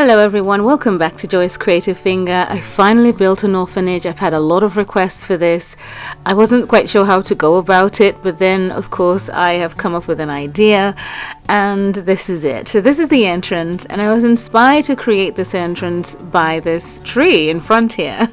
Hello everyone, welcome back to JCfinger. I finally built an orphanage. I've had a lot of requests for this. I wasn't quite sure how to go about it, but then of course I have come up with an idea and this is it. So this is the entrance, and I was inspired to create this entrance by this tree in front here.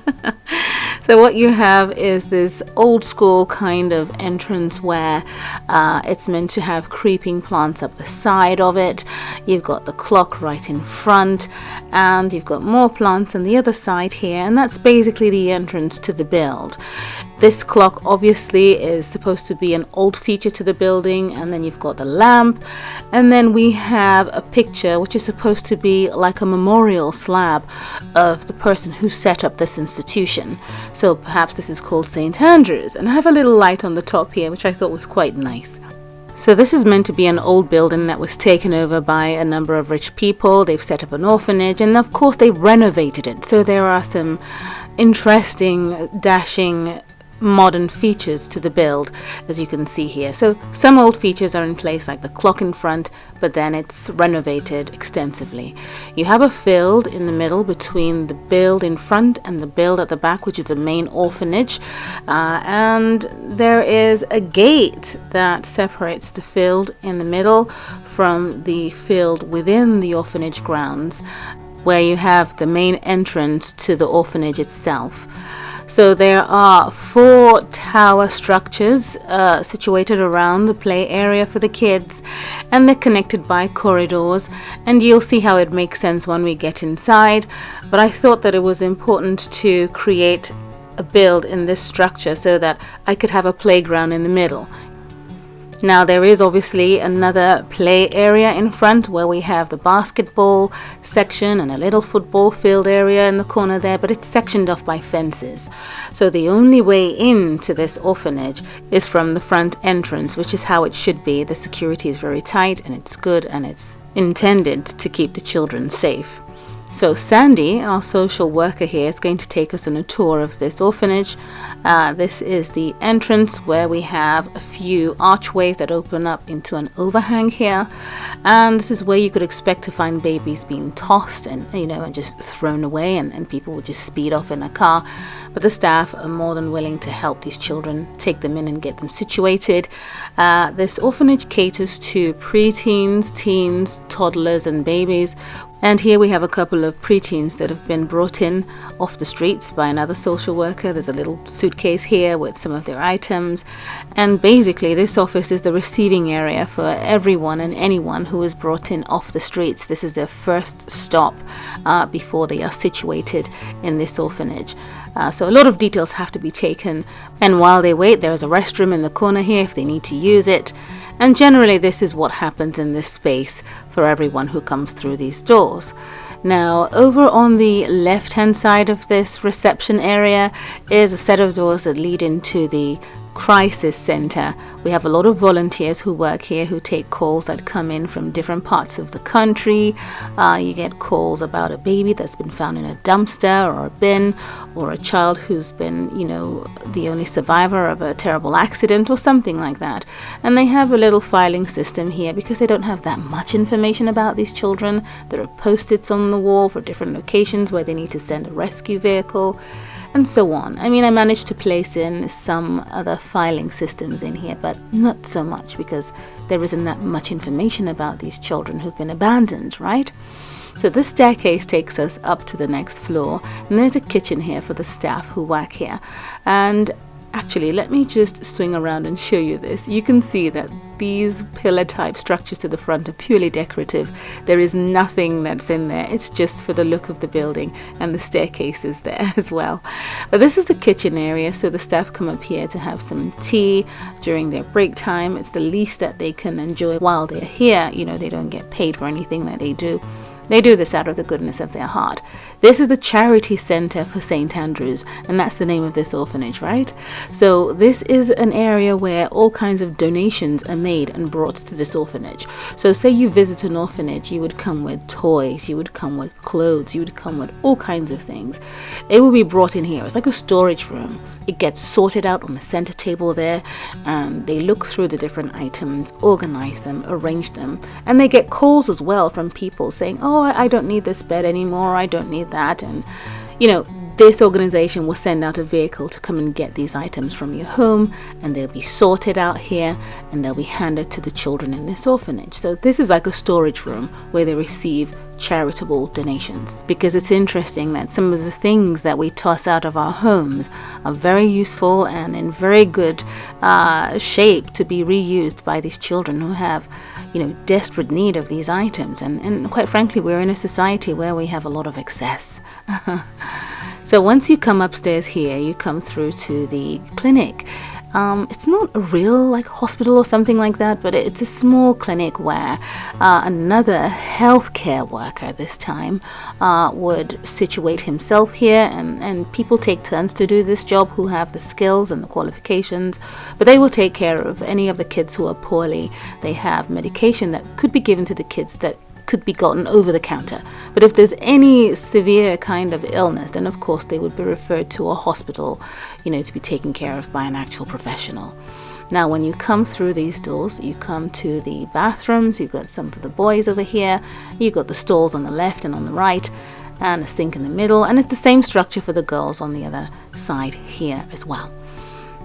So what you have is this old school kind of entrance where it's meant to have creeping plants up the side of it. You've got the clock right in front, and you've got more plants on the other side here, and that's basically the entrance to the build. This clock obviously is supposed to be an old feature to the building, and then you've got the lamp, and then we have a picture which is supposed to be like a memorial slab of the person who set up this institution. So perhaps this is called St. Andrew's, and I have a little light on the top here which I thought was quite nice. So this is meant to be an old building that was taken over by a number of rich people. They've set up an orphanage, and of course they've renovated it. So there are some interesting, dashing modern features to the build, as you can see here. So some old features are in place, like the clock in front, but then it's renovated extensively. You have a field in the middle between the build in front and the build at the back, which is the main orphanage, and there is a gate that separates the field in the middle from the field within the orphanage grounds, where you have the main entrance to the orphanage itself. So there are 4 tower structures situated around the play area for the kids, and they're connected by corridors, and you'll see how it makes sense when we get inside. But I thought that it was important to create a build in this structure so that I could have a playground in the middle. Now there is obviously another play area in front where we have the basketball section and a little football field area in the corner there, but it's sectioned off by fences. So the only way into this orphanage is from the front entrance, which is how it should be. The security is very tight and it's good, and it's intended to keep the children safe. So Sandy, our social worker here, is going to take us on a tour of this orphanage. This is the entrance where we have a few archways that open up into an overhang here, and this is where you could expect to find babies being tossed and just thrown away, and people would just speed off in a car. But the staff are more than willing to help these children, take them in and get them situated. This orphanage caters to preteens, teens, toddlers and babies. And here we have a couple of preteens that have been brought in off the streets by another social worker. There's a little suitcase here with some of their items. And basically this office is the receiving area for everyone and anyone who is brought in off the streets. This is their first stop before they are situated in this orphanage. So a lot of details have to be taken. And while they wait, there is a restroom in the corner here if they need to use it. And generally this is what happens in this space for everyone who comes through these doors. Now over on the left hand side of this reception area is a set of doors that lead into the crisis center. We have a lot of volunteers who work here who take calls that come in from different parts of the country. You get calls about a baby that's been found in a dumpster or a bin, or a child who's been, the only survivor of a terrible accident or something like that. And they have a little filing system here because they don't have that much information about these children. There are post-its on the wall for different locations where they need to send a rescue vehicle, and so on. I managed to place in some other filing systems in here, but not so much because there isn't that much information about these children who've been abandoned, right? So this staircase takes us up to the next floor, and there's a kitchen here for the staff who work here. And actually, let me just swing around and show you this. You can see that these pillar type structures to the front are purely decorative. There is nothing that's in there. It's just for the look of the building, and the staircase is there as well. But this is the kitchen area, so the staff come up here to have some tea during their break time. It's the least that they can enjoy while they're here. They don't get paid for anything that they do. They do this out of the goodness of their heart. This is the charity center for St. Andrews, and that's the name of this orphanage, right? So this is an area where all kinds of donations are made and brought to this orphanage. So say you visit an orphanage, you would come with toys, you would come with clothes, you would come with all kinds of things. They will be brought in here. It's like a storage room. It gets sorted out on the center table there, and they look through the different items, organize them, arrange them, and they get calls as well from people saying, oh, I don't need this bed anymore, I don't need that. And you know, this organization will send out a vehicle to come and get these items from your home, and they'll be sorted out here and they'll be handed to the children in this orphanage. So this is like a storage room where they receive charitable donations, because it's interesting that some of the things that we toss out of our homes are very useful and in very good shape to be reused by these children who have, you know, desperate need of these items. And quite frankly, we're in a society where we have a lot of excess. So once you come upstairs here, you come through to the clinic. It's not a real like hospital or something like that, but it's a small clinic where another healthcare worker this time would situate himself here, and people take turns to do this job who have the skills and the qualifications, but they will take care of any of the kids who are poorly. They have medication that could be given to the kids that could be gotten over the counter. But if there's any severe kind of illness, then of course they would be referred to a hospital, you know, to be taken care of by an actual professional. Now when you come through these doors, you come to the bathrooms. You've got some for the boys over here, you've got the stalls on the left and on the right, and a sink in the middle, and it's the same structure for the girls on the other side here as well.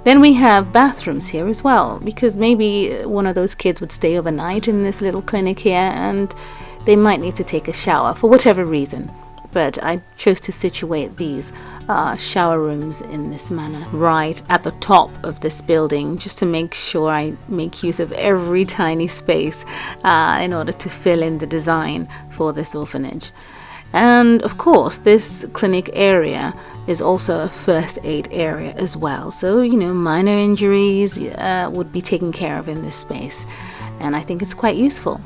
Then we have bathrooms here as well, because maybe one of those kids would stay overnight in this little clinic here and they might need to take a shower for whatever reason. But I chose to situate these shower rooms in this manner right at the top of this building, just to make sure I make use of every tiny space in order to fill in the design for this orphanage. And of course, this clinic area is also a first aid area as well. So, you know, minor injuries would be taken care of in this space. And I think it's quite useful.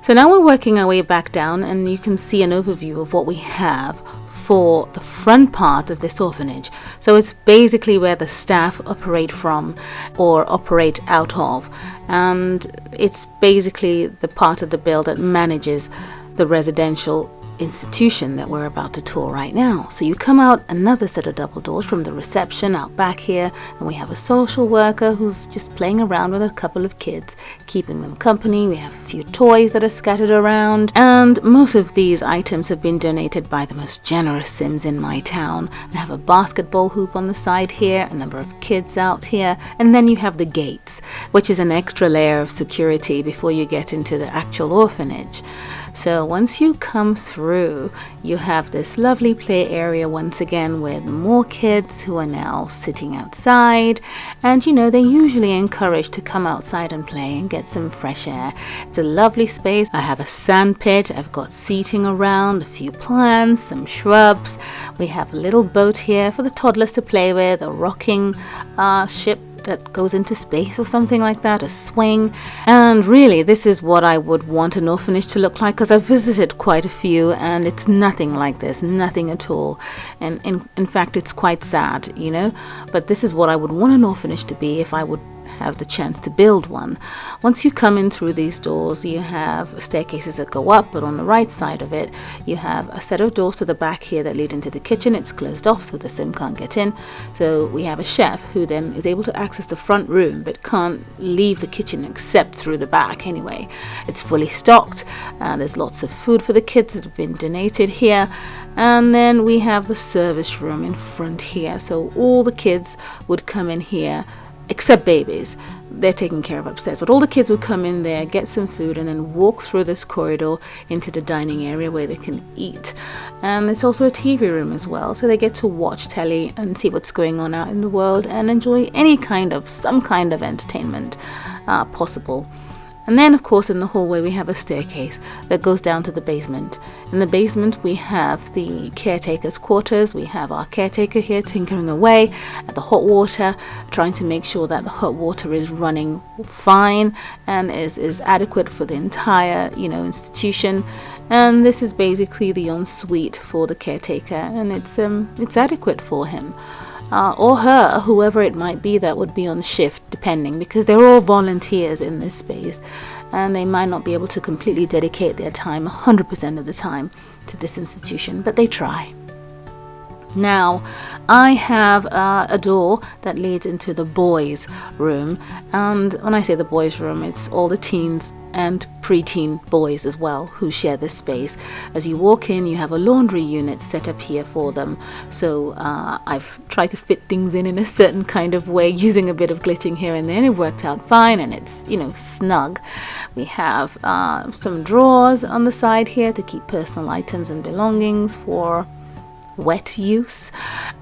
So now we're working our way back down, and you can see an overview of what we have for the front part of this orphanage. So it's basically where the staff operate from or operate out of. And it's basically the part of the building that manages the residential institution that we're about to tour right now. So you come out another set of double doors from the reception out back here, and we have a social worker who's just playing around with a couple of kids, keeping them company. We have a few toys that are scattered around, and most of these items have been donated by the most generous Sims in my town. I have a basketball hoop on the side here, a number of kids out here, and then you have the gates, which is an extra layer of security before you get into the actual orphanage. So once you come through, you have this lovely play area once again with more kids who are now sitting outside, and you know, they're usually encouraged to come outside and play and get some fresh air. It's a lovely space. I have a sand pit, I've got seating around, a few plants, some shrubs. We have a little boat here for the toddlers to play with, a rocking ship that goes into space or something like that, a swing. And really, this is what I would want an orphanage to look like, because I've visited quite a few and it's nothing like this, nothing at all. And in fact, it's quite sad, you know, but this is what I would want an orphanage to be if I would have the chance to build one. Once you come in through these doors, you have staircases that go up, but on the right side of it you have a set of doors to the back here that lead into the kitchen. It's closed off so the sim can't get in, so we have a chef who then is able to access the front room but can't leave the kitchen except through the back anyway. It's fully stocked, and there's lots of food for the kids that have been donated here. And then we have the service room in front here, so all the kids would come in here except babies. They're taken care of upstairs, but all the kids would come in there, get some food, and then walk through this corridor into the dining area where they can eat. And there's also a TV room as well, so they get to watch telly and see what's going on out in the world and enjoy some kind of entertainment possible. And then, of course, in the hallway we have a staircase that goes down to the basement. In the basement we have the caretaker's quarters. We have our caretaker here tinkering away at the hot water, trying to make sure that the hot water is running fine and is adequate for the entire, institution. And this is basically the ensuite for the caretaker, and it's adequate for him. Or her, whoever it might be that would be on shift, depending, because they're all volunteers in this space and they might not be able to completely dedicate their time 100% of the time to this institution, but they try. Now, I have a door that leads into the boys' room, and when I say the boys' room, it's all the teens and preteen boys as well who share this space. As you walk in, you have a laundry unit set up here for them. So I've tried to fit things in a certain kind of way, using a bit of glitching here and there, and it worked out fine, and it's snug. We have some drawers on the side here to keep personal items and belongings for wet use,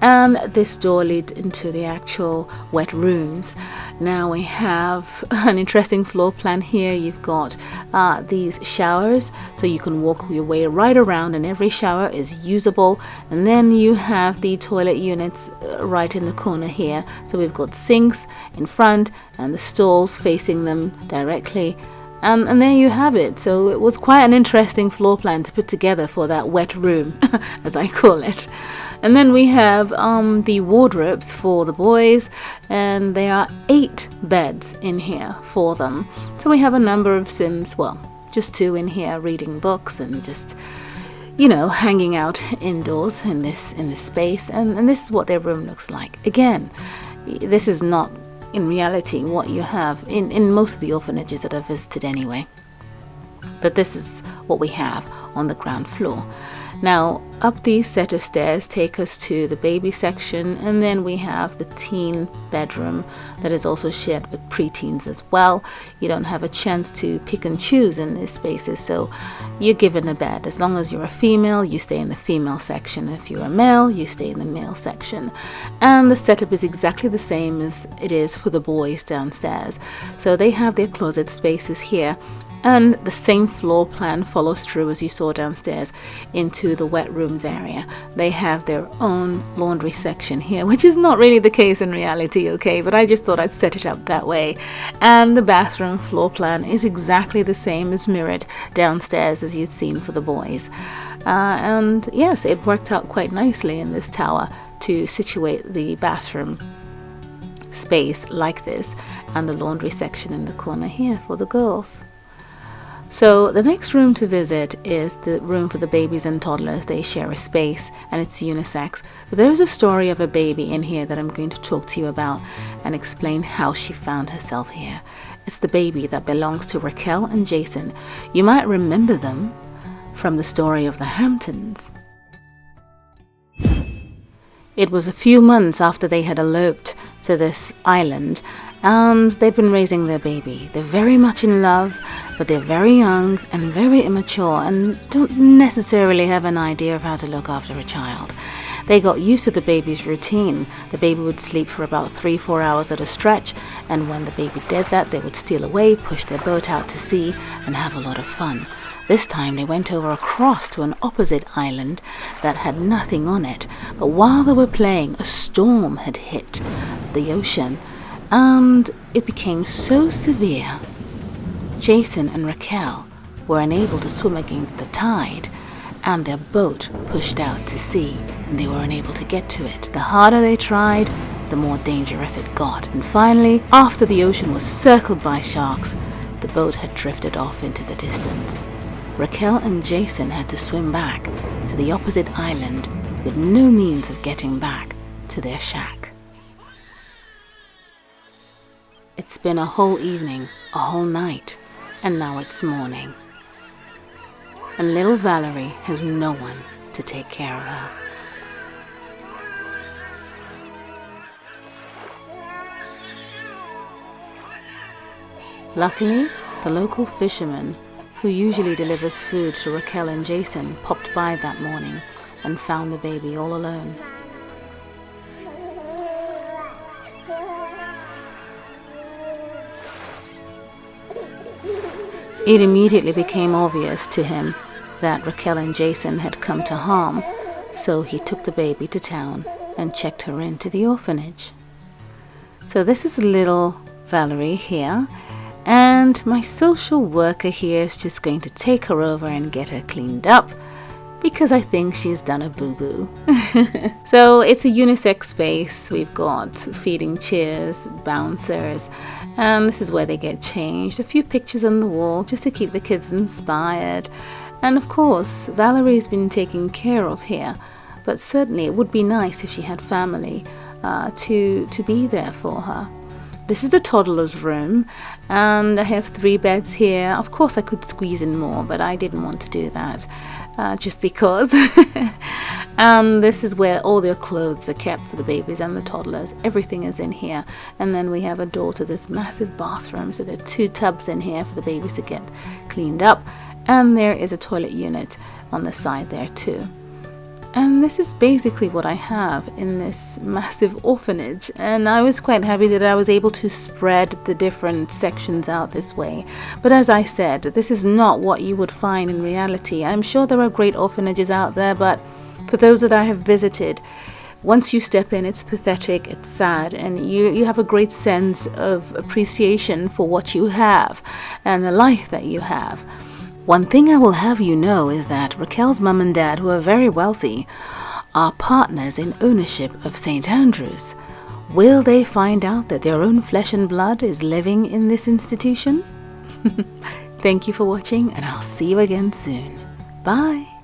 and this door leads into the actual wet rooms. Now we have an interesting floor plan here. You've got these showers, so you can walk your way right around and every shower is usable. And then you have the toilet units right in the corner here, so we've got sinks in front and the stalls facing them directly. And there you have it. So it was quite an interesting floor plan to put together for that wet room, as I call it. And then we have the wardrobes for the boys, and there are 8 beds in here for them. So we have a number of Sims, well, just 2 in here reading books and just, hanging out indoors in this space. And this is what their room looks like. Again, this is not in reality what you have in most of the orphanages that I've visited anyway, but this is what we have on the ground floor. Now, up these set of stairs take us to the baby section, and then we have the teen bedroom that is also shared with preteens as well. You don't have a chance to pick and choose in these spaces, so you're given a bed. As long as you're a female, you stay in the female section. If you're a male, you stay in the male section. And the setup is exactly the same as it is for the boys downstairs. So they have their closet spaces here, and the same floor plan follows through as you saw downstairs into the wet rooms area. They have their own laundry section here, which is not really the case in reality, okay, but I just thought I'd set it up that way. And the bathroom floor plan is exactly the same as mirrored downstairs as you'd seen for the boys. And yes, it worked out quite nicely in this tower to situate the bathroom space like this, and the laundry section in the corner here for the girls. So the next room to visit is the room for the babies and toddlers. They share a space and it's unisex. But there is a story of a baby in here that I'm going to talk to you about and explain how she found herself here. It's the baby that belongs to Raquel and Jason. You might remember them from the story of the Hamptons. It was a few months after they had eloped to this island, and they've been raising their baby. They're very much in love, but they're very young and very immature and don't necessarily have an idea of how to look after a child. They got used to the baby's routine. The baby would sleep for about 3-4 hours at a stretch, and when the baby did that, they would steal away, push their boat out to sea, and have a lot of fun. This time they went over across to an opposite island that had nothing on it, but while they were playing, a storm had hit the ocean, and it became so severe, Jason and Raquel were unable to swim against the tide, and their boat pushed out to sea, and they were unable to get to it. The harder they tried, the more dangerous it got, and finally, after the ocean was circled by sharks, the boat had drifted off into the distance. Raquel and Jason had to swim back to the opposite island with no means of getting back to their shack. It's been a whole evening, a whole night, and now it's morning. And little Valerie has no one to take care of her. Luckily, the local fisherman who usually delivers food to Raquel and Jason popped by that morning and found the baby all alone. It immediately became obvious to him that Raquel and Jason had come to harm, so he took the baby to town and checked her into the orphanage. So this is little Valerie here, and my social worker here is just going to take her over and get her cleaned up because I think she's done a boo-boo. So it's a unisex space. We've got feeding chairs, bouncers, and this is where they get changed. A few pictures on the wall just to keep the kids inspired. And of course, Valerie's been taken care of here, but certainly it would be nice if she had family to be there for her. This is the toddler's room, and I have 3 beds here. Of course I could squeeze in more, but I didn't want to do that just because. And this is where all their clothes are kept for the babies and the toddlers. Everything is in here. And then we have a door to this massive bathroom, so there are 2 tubs in here for the babies to get cleaned up, and there is a toilet unit on the side there too. And this is basically what I have in this massive orphanage, and I was quite happy that I was able to spread the different sections out this way. But as I said, this is not what you would find in reality. I'm sure there are great orphanages out there, but for those that I have visited, once you step in, it's pathetic, it's sad, and you have a great sense of appreciation for what you have and the life that you have. One thing I will have you know is that Raquel's mum and dad, who are very wealthy, are partners in ownership of St. Andrew's. Will they find out that their own flesh and blood is living in this institution? Thank you for watching, and I'll see you again soon. Bye!